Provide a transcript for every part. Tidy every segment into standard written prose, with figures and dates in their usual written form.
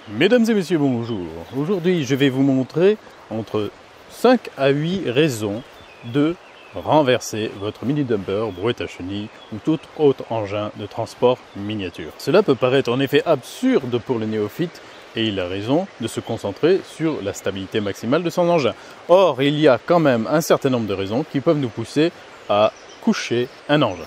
Mesdames et messieurs, bonjour. Aujourd'hui, je vais vous montrer entre 5 à 8 raisons de renverser votre mini-dumper, brouette à chenilles ou tout autre engin de transport miniature. Cela peut paraître en effet absurde pour le néophyte et il a raison de se concentrer sur la stabilité maximale de son engin. Or, il y a quand même un certain nombre de raisons qui peuvent nous pousser à coucher un engin.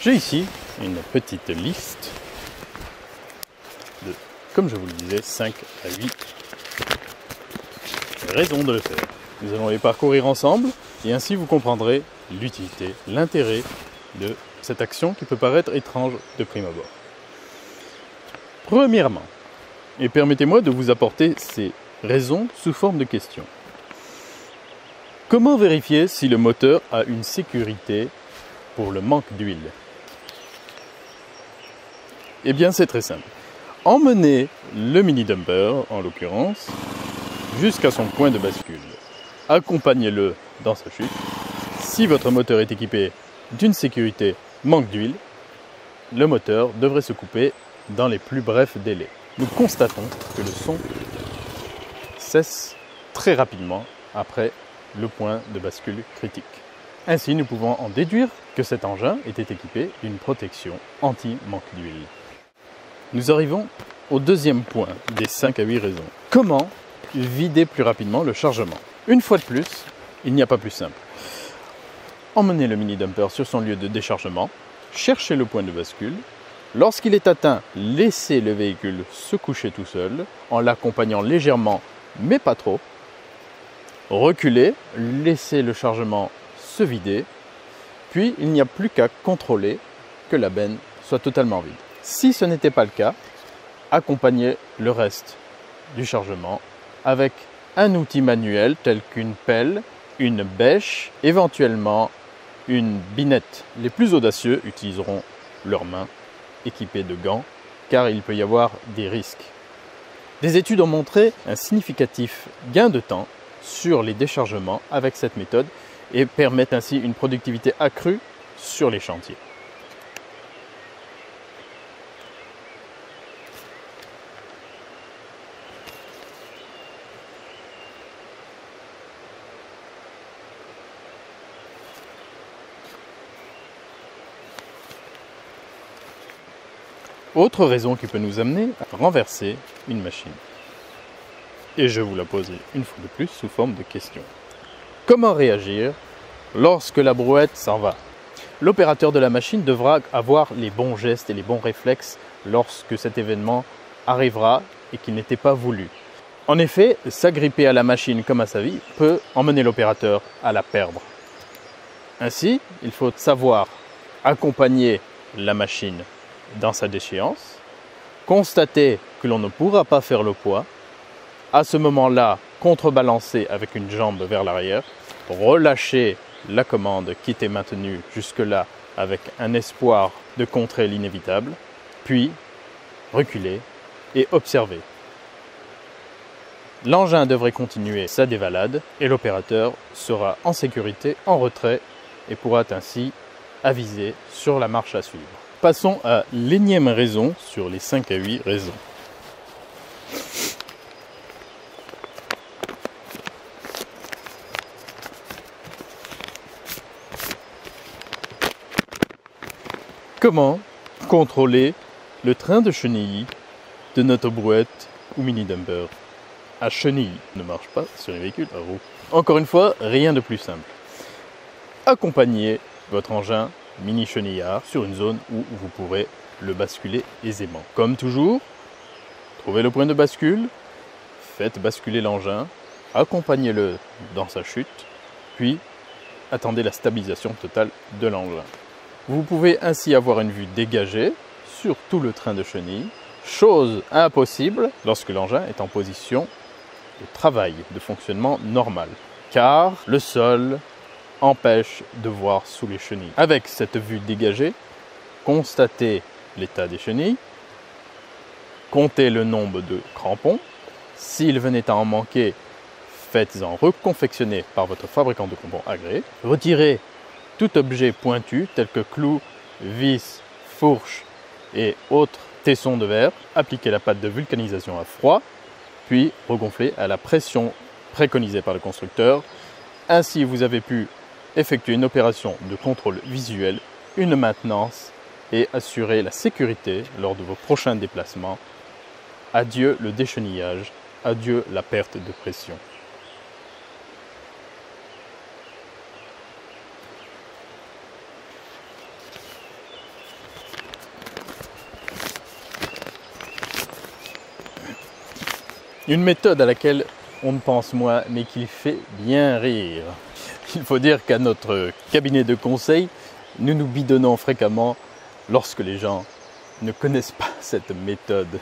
J'ai ici une petite liste de, comme je vous le disais, 5 à 8 raisons de le faire. Nous allons les parcourir ensemble et ainsi vous comprendrez l'utilité, l'intérêt de cette action qui peut paraître étrange de prime abord. Premièrement, et permettez-moi de vous apporter ces raisons sous forme de questions. Comment vérifier si le moteur a une sécurité pour le manque d'huile? Eh bien, c'est très simple. Emmenez le mini-dumper, en l'occurrence, jusqu'à son point de bascule. Accompagnez-le dans sa chute. Si votre moteur est équipé d'une sécurité manque d'huile, le moteur devrait se couper dans les plus brefs délais. Nous constatons que le son cesse très rapidement après le point de bascule critique. Ainsi, nous pouvons en déduire que cet engin était équipé d'une protection anti-manque d'huile. Nous arrivons au deuxième point des 5 à 8 raisons. Comment vider plus rapidement le chargement? Une fois de plus, il n'y a pas plus simple. Emmenez le mini-dumper sur son lieu de déchargement, cherchez le point de bascule. Lorsqu'il est atteint, laissez le véhicule se coucher tout seul en l'accompagnant légèrement, mais pas trop. Reculez, laissez le chargement se vider, puis il n'y a plus qu'à contrôler que la benne soit totalement vide. Si ce n'était pas le cas, accompagnez le reste du chargement avec un outil manuel tel qu'une pelle, une bêche, éventuellement une binette. Les plus audacieux utiliseront leurs mains équipées de gants car il peut y avoir des risques. Des études ont montré un significatif gain de temps sur les déchargements avec cette méthode et permettent ainsi une productivité accrue sur les chantiers. Autre raison qui peut nous amener à renverser une machine. Et je vous la pose une fois de plus sous forme de question. Comment réagir lorsque la brouette s'en va? L'opérateur de la machine devra avoir les bons gestes et les bons réflexes lorsque cet événement arrivera et qu'il n'était pas voulu. En effet, s'agripper à la machine comme à sa vie peut emmener l'opérateur à la perdre. Ainsi, il faut savoir accompagner la machine dans sa déchéance, constater que l'on ne pourra pas faire le poids, à ce moment-là, contrebalancer avec une jambe vers l'arrière, relâcher la commande qui était maintenue jusque-là avec un espoir de contrer l'inévitable, puis reculer et observer. L'engin devrait continuer sa dévalade et l'opérateur sera en sécurité, en retrait et pourra ainsi aviser sur la marche à suivre. Passons à l'énième raison sur les 5 à 8 raisons. Comment contrôler le train de chenilles de notre brouette ou mini-dumper? À chenilles ne marche pas sur les véhicules à roues. Encore une fois, rien de plus simple. Accompagnez votre engin mini-chenillard sur une zone où vous pourrez le basculer aisément. Comme toujours, trouvez le point de bascule, faites basculer l'engin, accompagnez-le dans sa chute, puis attendez la stabilisation totale de l'engin. Vous pouvez ainsi avoir une vue dégagée sur tout le train de chenilles, chose impossible lorsque l'engin est en position de travail, de fonctionnement normal, car le sol empêche de voir sous les chenilles. Avec cette vue dégagée, constatez l'état des chenilles, comptez le nombre de crampons. S'il venait à en manquer, faites-en reconfectionner par votre fabricant de crampons agréé. Retirez tout objet pointu tel que clous, vis, fourches et autres tesson de verre, appliquez la pâte de vulcanisation à froid, puis regonflez à la pression préconisée par le constructeur. Ainsi, vous avez pu effectuer une opération de contrôle visuel, une maintenance et assurer la sécurité lors de vos prochains déplacements. Adieu le déchenillage, adieu la perte de pression. Une méthode à laquelle on ne pense moins, mais qui fait bien rire. Il faut dire qu'à notre cabinet de conseil, nous nous bidonnons fréquemment lorsque les gens ne connaissent pas cette méthode.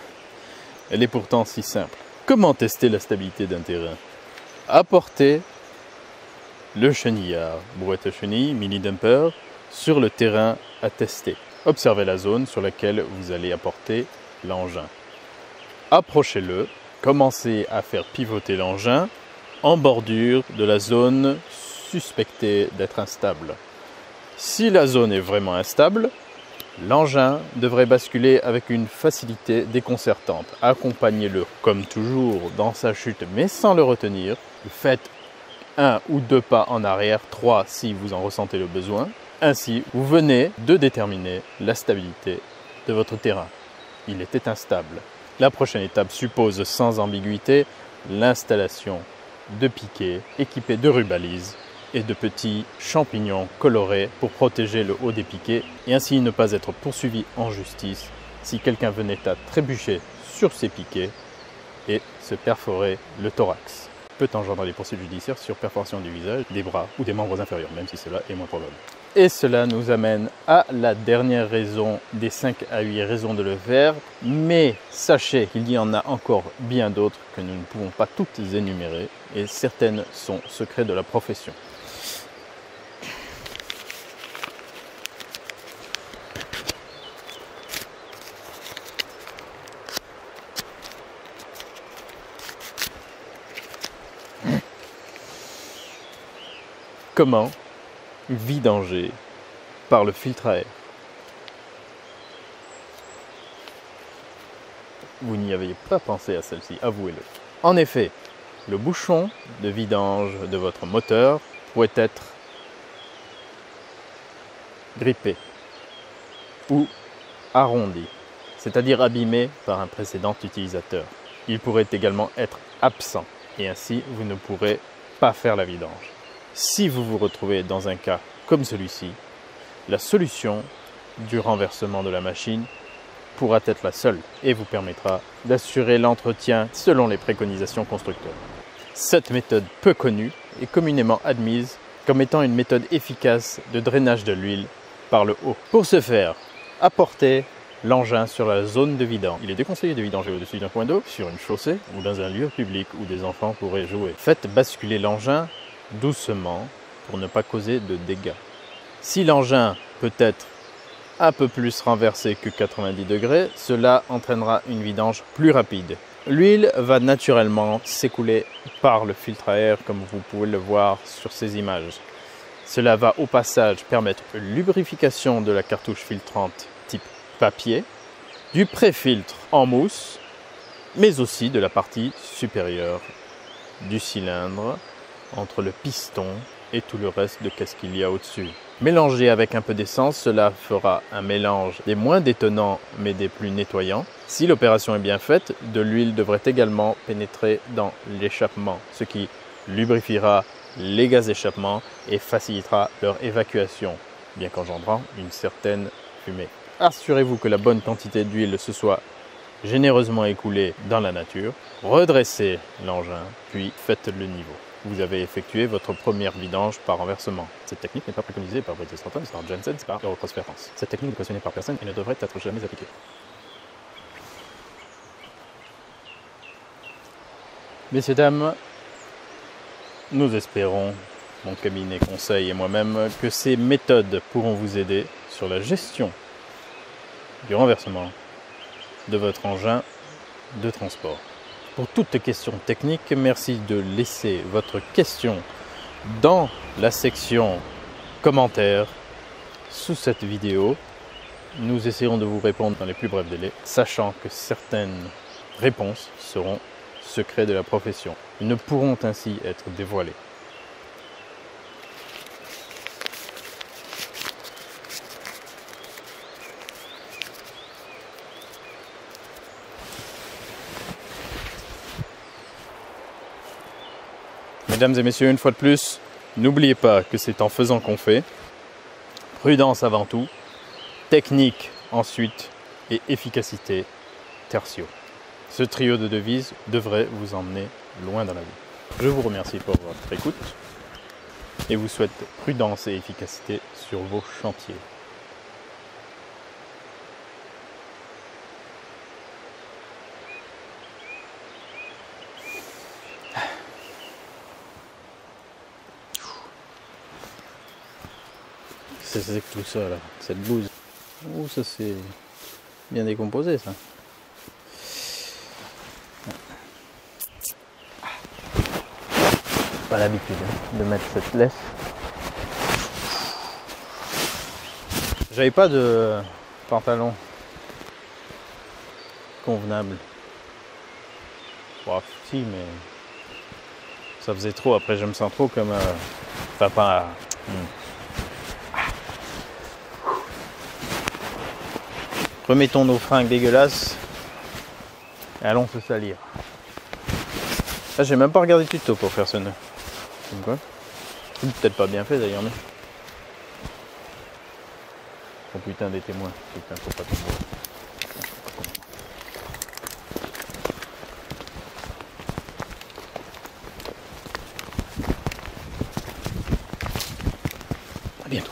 Elle est pourtant si simple. Comment tester la stabilité d'un terrain? Apportez le chenillard, brouette à chenille, mini dumper, sur le terrain à tester. Observez la zone sur laquelle vous allez apporter l'engin. Approchez-le. Commencez à faire pivoter l'engin en bordure de la zone suspectée d'être instable. Si la zone est vraiment instable, l'engin devrait basculer avec une facilité déconcertante. Accompagnez-le comme toujours dans sa chute mais sans le retenir. Faites 1 ou 2 pas en arrière, 3 si vous en ressentez le besoin. Ainsi, vous venez de déterminer la stabilité de votre terrain. Il était instable. La prochaine étape suppose sans ambiguïté l'installation de piquets équipés de rubalises et de petits champignons colorés pour protéger le haut des piquets et ainsi ne pas être poursuivi en justice si quelqu'un venait à trébucher sur ces piquets et se perforer le thorax. Peut engendrer des poursuites judiciaires sur perforation du visage, des bras ou des membres inférieurs, même si cela est moins probable. Et cela nous amène à la dernière raison des 5 à 8 raisons de le faire. Mais sachez qu'il y en a encore bien d'autres que nous ne pouvons pas toutes énumérer et certaines sont secrets de la profession. Comment vidanger par le filtre à air? Vous n'y aviez pas pensé à celle-ci, avouez-le. En effet, le bouchon de vidange de votre moteur pourrait être grippé ou arrondi, c'est-à-dire abîmé par un précédent utilisateur. Il pourrait également être absent et ainsi vous ne pourrez pas faire la vidange. Si vous vous retrouvez dans un cas comme celui-ci, la solution du renversement de la machine pourra être la seule et vous permettra d'assurer l'entretien selon les préconisations constructeurs. Cette méthode peu connue est communément admise comme étant une méthode efficace de drainage de l'huile par le haut. Pour ce faire, apportez l'engin sur la zone de vidange. Il est déconseillé de vidanger au-dessus d'un point d'eau, sur une chaussée ou dans un lieu public où des enfants pourraient jouer. Faites basculer l'engin doucement pour ne pas causer de dégâts. Si l'engin peut être un peu plus renversé que 90 degrés, cela entraînera une vidange plus rapide. L'huile va naturellement s'écouler par le filtre à air comme vous pouvez le voir sur ces images. Cela va au passage permettre une lubrification de la cartouche filtrante type papier, du pré-filtre en mousse, mais aussi de la partie supérieure du cylindre entre le piston et tout le reste de qu'est-ce qu'il y a au-dessus. Mélangez avec un peu d'essence, cela fera un mélange des moins détonnants mais des plus nettoyants. Si l'opération est bien faite, de l'huile devrait également pénétrer dans l'échappement, ce qui lubrifiera les gaz d'échappement et facilitera leur évacuation, bien qu'engendrant une certaine fumée. Assurez-vous que la bonne quantité d'huile se soit généreusement écoulée dans la nature. Redressez l'engin, puis faites le niveau. Vous avez effectué votre première vidange par renversement. Cette technique n'est pas préconisée par British Stratton, par Jensen, par Eurocross France. Cette technique n'est cautionnée par personne et ne devrait être jamais appliquée. Messieurs, dames, nous espérons, mon cabinet conseil et moi-même, que ces méthodes pourront vous aider sur la gestion du renversement de votre engin de transport. Pour toute question technique, merci de laisser votre question dans la section commentaires sous cette vidéo. Nous essaierons de vous répondre dans les plus brefs délais, sachant que certaines réponses seront secrets de la profession. Ils ne pourront ainsi être dévoilés. Mesdames et messieurs, une fois de plus, n'oubliez pas que c'est en faisant qu'on fait. Prudence avant tout, technique ensuite et efficacité tertio. Ce trio de devises devrait vous emmener loin dans la vie. Je vous remercie pour votre écoute et vous souhaite prudence et efficacité sur vos chantiers. C'est que tout ça là, cette blouse. Oh, ça c'est bien décomposé ça. Pas l'habitude de mettre cette laisse. J'avais pas de pantalon convenable. Bon, si, mais ça faisait trop. Après, je me sens trop comme enfin, pas. Remettons nos fringues dégueulasses et allons se salir. Là, j'ai même pas regardé de tuto pour faire ce nœud. Comme quoi. Peut-être pas bien fait d'ailleurs, mais. Oh putain, des témoins. Putain, faut pas tomber. À bientôt.